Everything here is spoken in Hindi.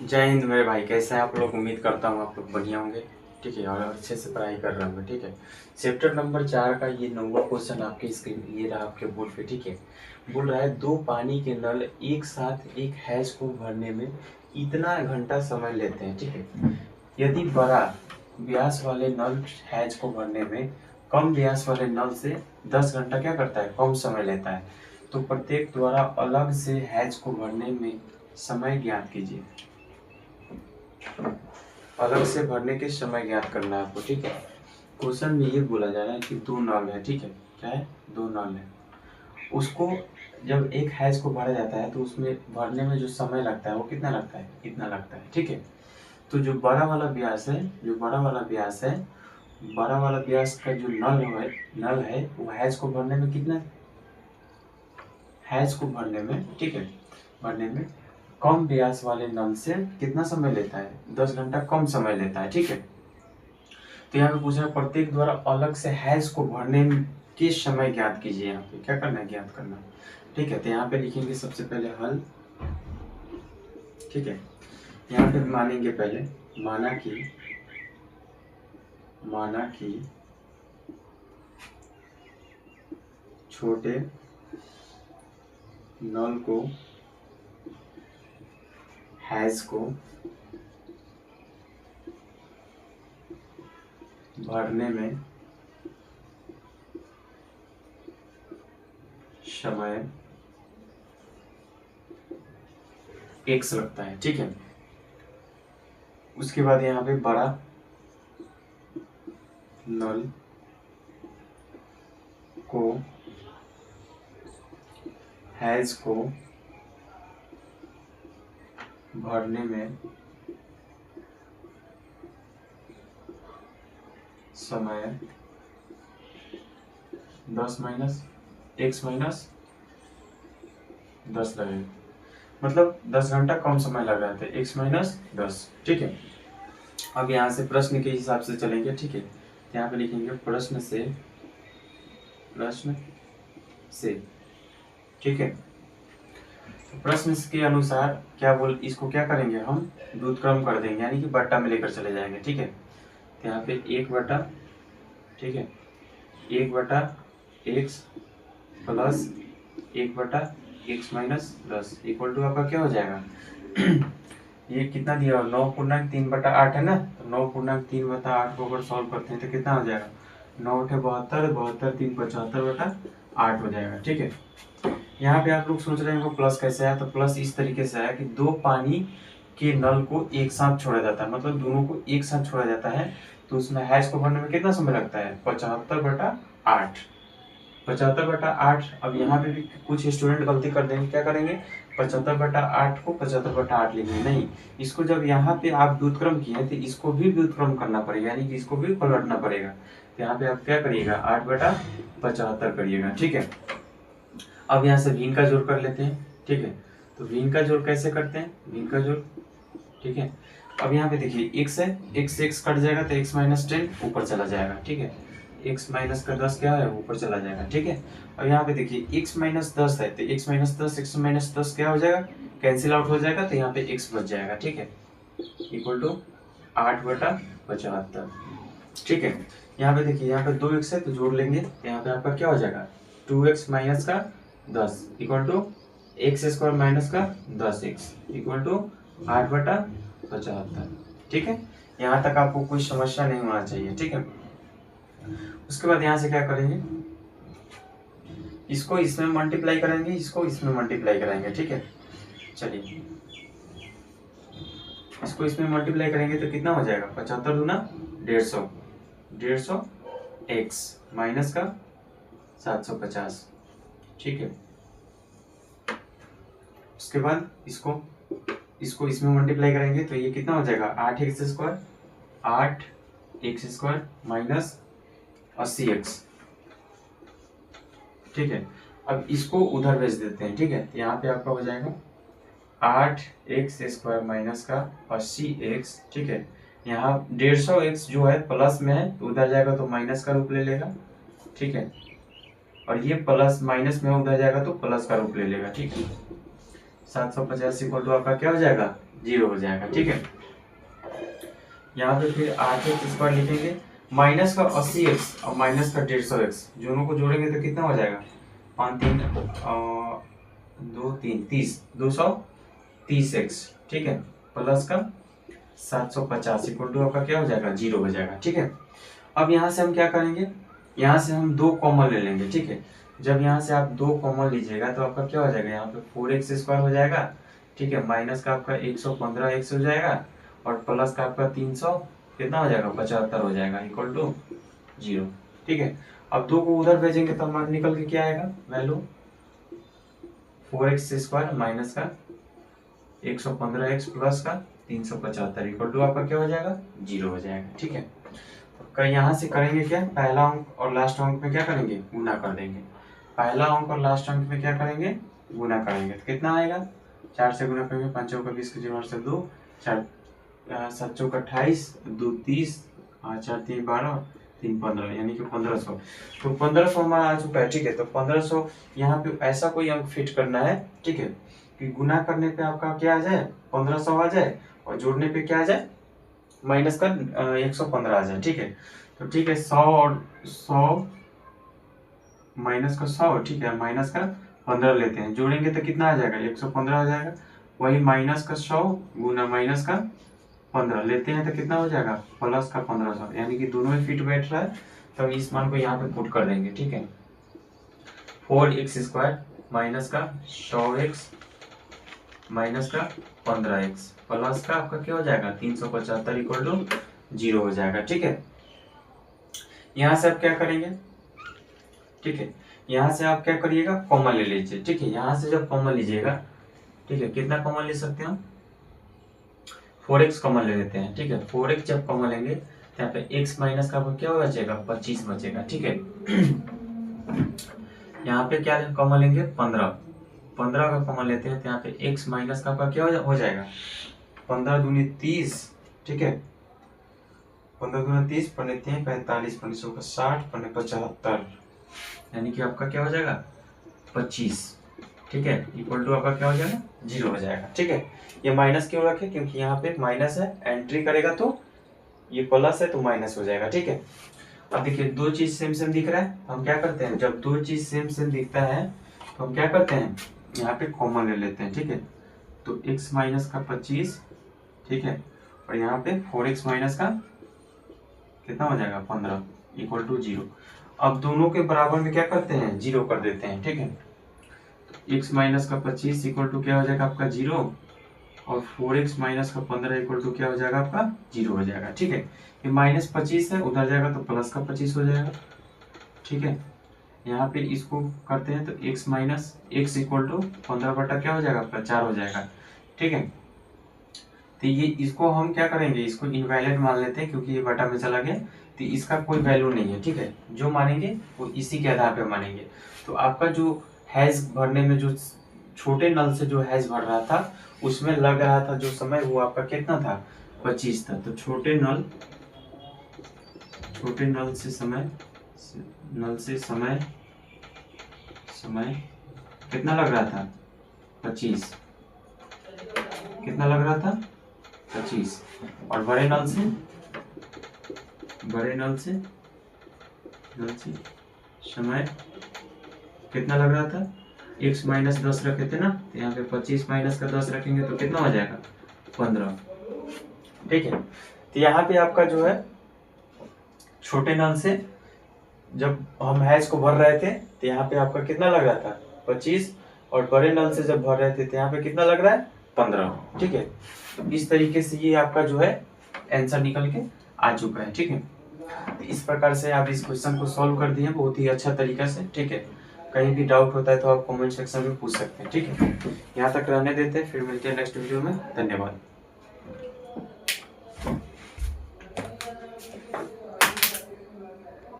जय हिंद मेरे भाई, कैसे हैं आप लोग। उम्मीद करता हूँ आप लोग बढ़िया होंगे। ठीक है, और अच्छे से पढ़ाई कर रहे होंगे। ठीक है, चैप्टर नंबर 4 का ये 9वां क्वेश्चन आपके स्क्रीन ये रहा आपके बोर्ड पे। ठीक है, बोल रहा है दो पानी के नल एक साथ एक हैज को भरने में इतना घंटा समय लेते हैं। ठीक है, यदि बड़ा व्यास वाले नल हैज को भरने में कम व्यास वाले नल से 10 घंटा क्या करता है, कम समय लेता है, तो प्रत्येक द्वारा अलग से हैज को भरने में समय ज्ञात कीजिए। अलग से भरने के समय ज्ञात करना है आपको। ठीक है, क्वेश्चन में ये बोला जा रहा है कि दो नल है। ठीक है, क्या है, दो नल है। उसको जब एक हैज को भरा जाता है तो उसमें भरने में जो समय लगता है वो कितना लगता है, इतना लगता है। ठीक है, तो जो बड़ा वाला व्यास है, जो बड़ा वाला व्यास है, बड़ा वाला व्यास का जो नल है वो हैज को भरने में कितना, हैज को भरने में, ठीक है, भरने में कम व्यास वाले नल से कितना समय लेता है, 10 घंटा कम समय लेता है। ठीक है, तो यहाँ पे पूछ रहा है प्रत्येक द्वारा अलग से हैश को भरने के समय ज्ञात कीजिए। यहाँ पे क्या करना है, ज्ञात करना। ठीक है, तो यहाँ पे लिखेंगे सबसे पहले हल। ठीक है, यहाँ पे मानेंगे पहले, माना कि छोटे नल को हैश को भरने में समय x लगता है। ठीक है, उसके बाद यहाँ पे बड़ा नल को हैज को भरने में समय 10 माइनस x माइनस 10 लगेगा, मतलब 10 घंटा कम समय लग रहा था, x माइनस 10। ठीक है, अब यहाँ से प्रश्न के हिसाब से चलेंगे। ठीक है, यहाँ पे लिखेंगे प्रश्न से। ठीक है, तो प्रश्न के अनुसार क्या बोल, इसको क्या करेंगे हम, व्युत्क्रम कर देंगे, यानी कि बट्टा में लेकर चले जाएंगे। ठीक है, तो यहाँ पे 1 बटा, ठीक है, 1 बटा x प्लस 1 बटा x माइनस 10 इक्वल टू आपका क्या हो जाएगा ये कितना दिया, 9/3/8 है ना, तो 9/3/8 को अगर सॉल्व करते हैं तो कितना हो जाएगा, 9×8 = 72, 72 3 75/8 हो जाएगा। ठीक है, यहाँ पे आप लोग सोच रहे हैं प्लस कैसे आया, तो प्लस इस तरीके से आया कि दो पानी के नल को एक साथ छोड़ा जाता है, मतलब दोनों को एक साथ छोड़ा जाता है, तो उसमें हैश को भरने में कितना समय लगता है, 75/8। 75/8। अब यहाँ पे भी कुछ स्टूडेंट गलती कर देंगे, क्या करेंगे, 75/8 को 75/8 लिखेंगे, नहीं, इसको जब यहाँ पे आप व्युत्क्रम किए तो इसको भी व्युत्क्रम करना पड़ेगा, यानी कि इसको भी पलटना पड़ेगा। तो यहाँ पे आप क्या करिएगा, 8/75 करिएगा। ठीक है, अब यहाँ से भिन्न का जोड़ कर लेते हैं। ठीक है, तो भिन्न का जोड़ कैसे करते हैं, भिन्न का जोड़। ठीक है, अब यहाँ पे देखिए x है, x से x कट जाएगा तो x माइनस 10 ऊपर चला जाएगा। ठीक है, x माइनस का 10 क्या है, ऊपर चला जाएगा। ठीक है, और यहाँ पे देखिए x माइनस 10 है तो x माइनस 10 क्या हो जाएगा, कैंसिल आउट हो जाएगा, तो यहाँ पे x बच जाएगा। ठीक है, इक्वल टू 8/75। ठीक है, यहाँ पे देखिए, यहाँ पे 2x है तो जोड़ लेंगे, यहाँ पे आपका क्या हो जाएगा, 2x माइनस का 10 इक्वल टू x² माइनस का 10x इक्वल टू 8/75। ठीक है, यहाँ तक आपको कोई समस्या नहीं होना चाहिए। ठीक है, उसके बाद यहाँ से क्या करेंगे, इसको इसमें मल्टीप्लाई करेंगे, इसको इसमें मल्टीप्लाई करेंगे। ठीक है, चलिए इसको इसमें मल्टीप्लाई करेंगे तो कितना हो जाएगा, 75 दूना 150, 150 x माइनस का 750। ठीक है, उसके बाद इसको इसमें मल्टीप्लाई करेंगे तो ये कितना हो जाएगा, 8x² 8x² माइनस 80x। ठीक है, अब इसको उधर भेज देते हैं। ठीक है, तो यहाँ पे आपका हो जाएगा 8x² माइनस का 80x। ठीक है, यहाँ 150x जो है प्लस में है तो उधर जाएगा तो माइनस का रूप ले लेगा। ठीक है, और ये प्लस माइनस में उधर जाएगा तो प्लस का रूप ले लेगा। ठीक है, 750 इक्वल टू आपका क्या हो जाएगा, 0 हो जाएगा। ठीक है, यहाँ पे फिर 8x² लिखेंगे, माइनस का 80x और माइनस का 150x दोनों को जोड़ेंगे तो कितना हो जाएगा, 5 3 2 3 30, 230x। ठीक है, प्लस का 750 इक्वल टू आपका क्या हो जाएगा, 0 हो जाएगा। ठीक है, अब यहाँ से हम क्या करेंगे, यहाँ से हम 2 कॉमन ले लेंगे। ठीक है, जब यहाँ से आप 2 कॉमन लीजिएगा तो आपका क्या हो जाएगा, यहाँ पे 4x² हो जाएगा। ठीक है, माइनस का आपका 115x हो जाएगा और प्लस का आपका 300 कितना हो जाएगा, 75 हो जाएगा, इक्वल टू 0। ठीक है, अब 2 को उधर भेजेंगे तो हमारा निकल के क्या आएगा, वैल्यू 4x² माइनस का 115x प्लस का 375 इक्वल टू आपका क्या हो जाएगा, 0 हो जाएगा। ठीक है, यहाँ से करेंगे क्या, पहला अंक और लास्ट अंक में क्या करेंगे, गुना कर देंगे। पहला अंक और लास्ट अंक में क्या करेंगे, गुना करेंगे तो कितना आएगा, 4 से गुना करेंगे, 5 चौका 20 के 0 से 2, 4 7 चौका 28, 2 30, 4 3 12, 3 15, यानी कि 1500। तो 1500 हमारा आ चुका है। ठीक है, तो 1500 यहाँ पे ऐसा कोई अंक फिट करना है। ठीक है, कि गुना करने पे आपका क्या आ जाए, 1500 आ जाए और जोड़ने पे क्या आ जाए, माइनस का 115 आ जाए। ठीक है, तो ठीक है, 100 और 100 माइनस का 100, ठीक है, माइनस का 15 लेते हैं, जोड़ेंगे तो कितना आ जाएगा, 115 आ जाएगा। वही माइनस का 100 गुना माइनस का 15 लेते हैं तो कितना हो जाएगा, प्लस का 1500, यानी कि दोनों ही फिट बैठ रहा है। तो इस मान को यहाँ पे पुट कर देंगे। ठीक है, 4x² माइनस का 100x माइनस का 15x प्लस का आपका क्या हो जाएगा, 375 इक्वल टू 0 हो जाएगा। ठीक है, यहाँ से आप क्या करेंगे, ठीक है, यहाँ से आप क्या करिएगा, कॉमन ले लीजिए। ठीक है, यहाँ से जब कॉमन लीजिएगा, ठीक है, कितना कॉमन ले सकते हैं हम, 4x कॉमन ले लेते हैं। ठीक है, 4x जब कॉमन लेंगे तो यहाँ पे x माइनस का क्या बचेगा, 25 बचेगा। ठीक है, यहाँ पे क्या कॉमन लेंगे, 15 का कॉमन लेते हैं तो यहाँ पे x माइनस का आपका क्या हो जाएगा, 15 दूनी 30। ठीक है, 15 दूनी 30, 15 3 45, 15 का 60, 15 75, यानी कि आपका क्या हो जाएगा, 25। ठीक है, इक्वल टू आपका क्या हो जाएगा, 0 हो जाएगा। ठीक है, ये माइनस क्यों रखे, क्योंकि यहाँ पे माइनस है, एंट्री करेगा तो ये प्लस है तो माइनस हो जाएगा। ठीक है, अब देखिए दो चीज सेम सेम दिख रहा है, हम क्या करते हैं, जब दो चीज सेम सेम दिखता है तो हम क्या करते हैं, यहाँ पे कॉमन ले लेते हैं। ठीक है, तो x माइनस का 25, ठीक है, और यहाँ पे 4x माइनस का कितना हो जाएगा, 15 इक्वल टू 0। अब दोनों के बराबर में क्या करते हैं, 0 कर देते हैं। ठीक है, तो x माइनस का 25 इक्वल टू क्या हो जाएगा आपका 0 और 4x माइनस का 15 इक्वल टू क्या हो जाएगा आपका 0 हो जाएगा। ठीक है, ये माइनस 25 है, उधर जाएगा तो प्लस का 25 हो जाएगा। ठीक है, यहाँ पे इसको करते हैं तो x minus x equal to 15 बटा क्या हो जाएगा आपका 4 हो जाएगा। ठीक है, तो ये इसको हम क्या करेंगे, इसको इनवैलिड मान लेते हैं क्योंकि ये बटा में चला गया, तो इसका कोई वैल्यू नहीं है। ठीक है, जो मानेंगे वो इसी के आधार पे मानेंगे। तो आपका जो हैज भरने में जो छोटे नल से जो हैज भर रहा था उसमें लग रहा था जो समय वो आपका कितना था, 25 था। तो छोटे नल से समय कितना लग रहा था, 25, कितना लग रहा था, 25। और बड़े नल से समय कितना लग रहा था, x माइनस 10 रखे थे ना, तो यहाँ पे 25 माइनस का 10 रखेंगे तो कितना हो जाएगा, 15। ठीक है, तो यहाँ पे आपका जो है छोटे नल से जब हम हैज को भर रहे थे तो यहाँ पे आपका कितना लग रहा था, 25, और बड़े नल से जब भर रहे थे तो यहाँ पे कितना लग रहा है, 15। ठीक है, तो इस तरीके से ये आपका जो है आंसर निकल के आ चुका है। ठीक है, तो इस प्रकार से आप इस क्वेश्चन को सॉल्व कर दिए बहुत ही अच्छा तरीका से। ठीक है, कहीं भी डाउट होता है तो आप कमेंट सेक्शन में पूछ सकते हैं। ठीक है, यहाँ तक रहने देते हैं, फिर मिलते हैं नेक्स्ट वीडियो में। धन्यवाद।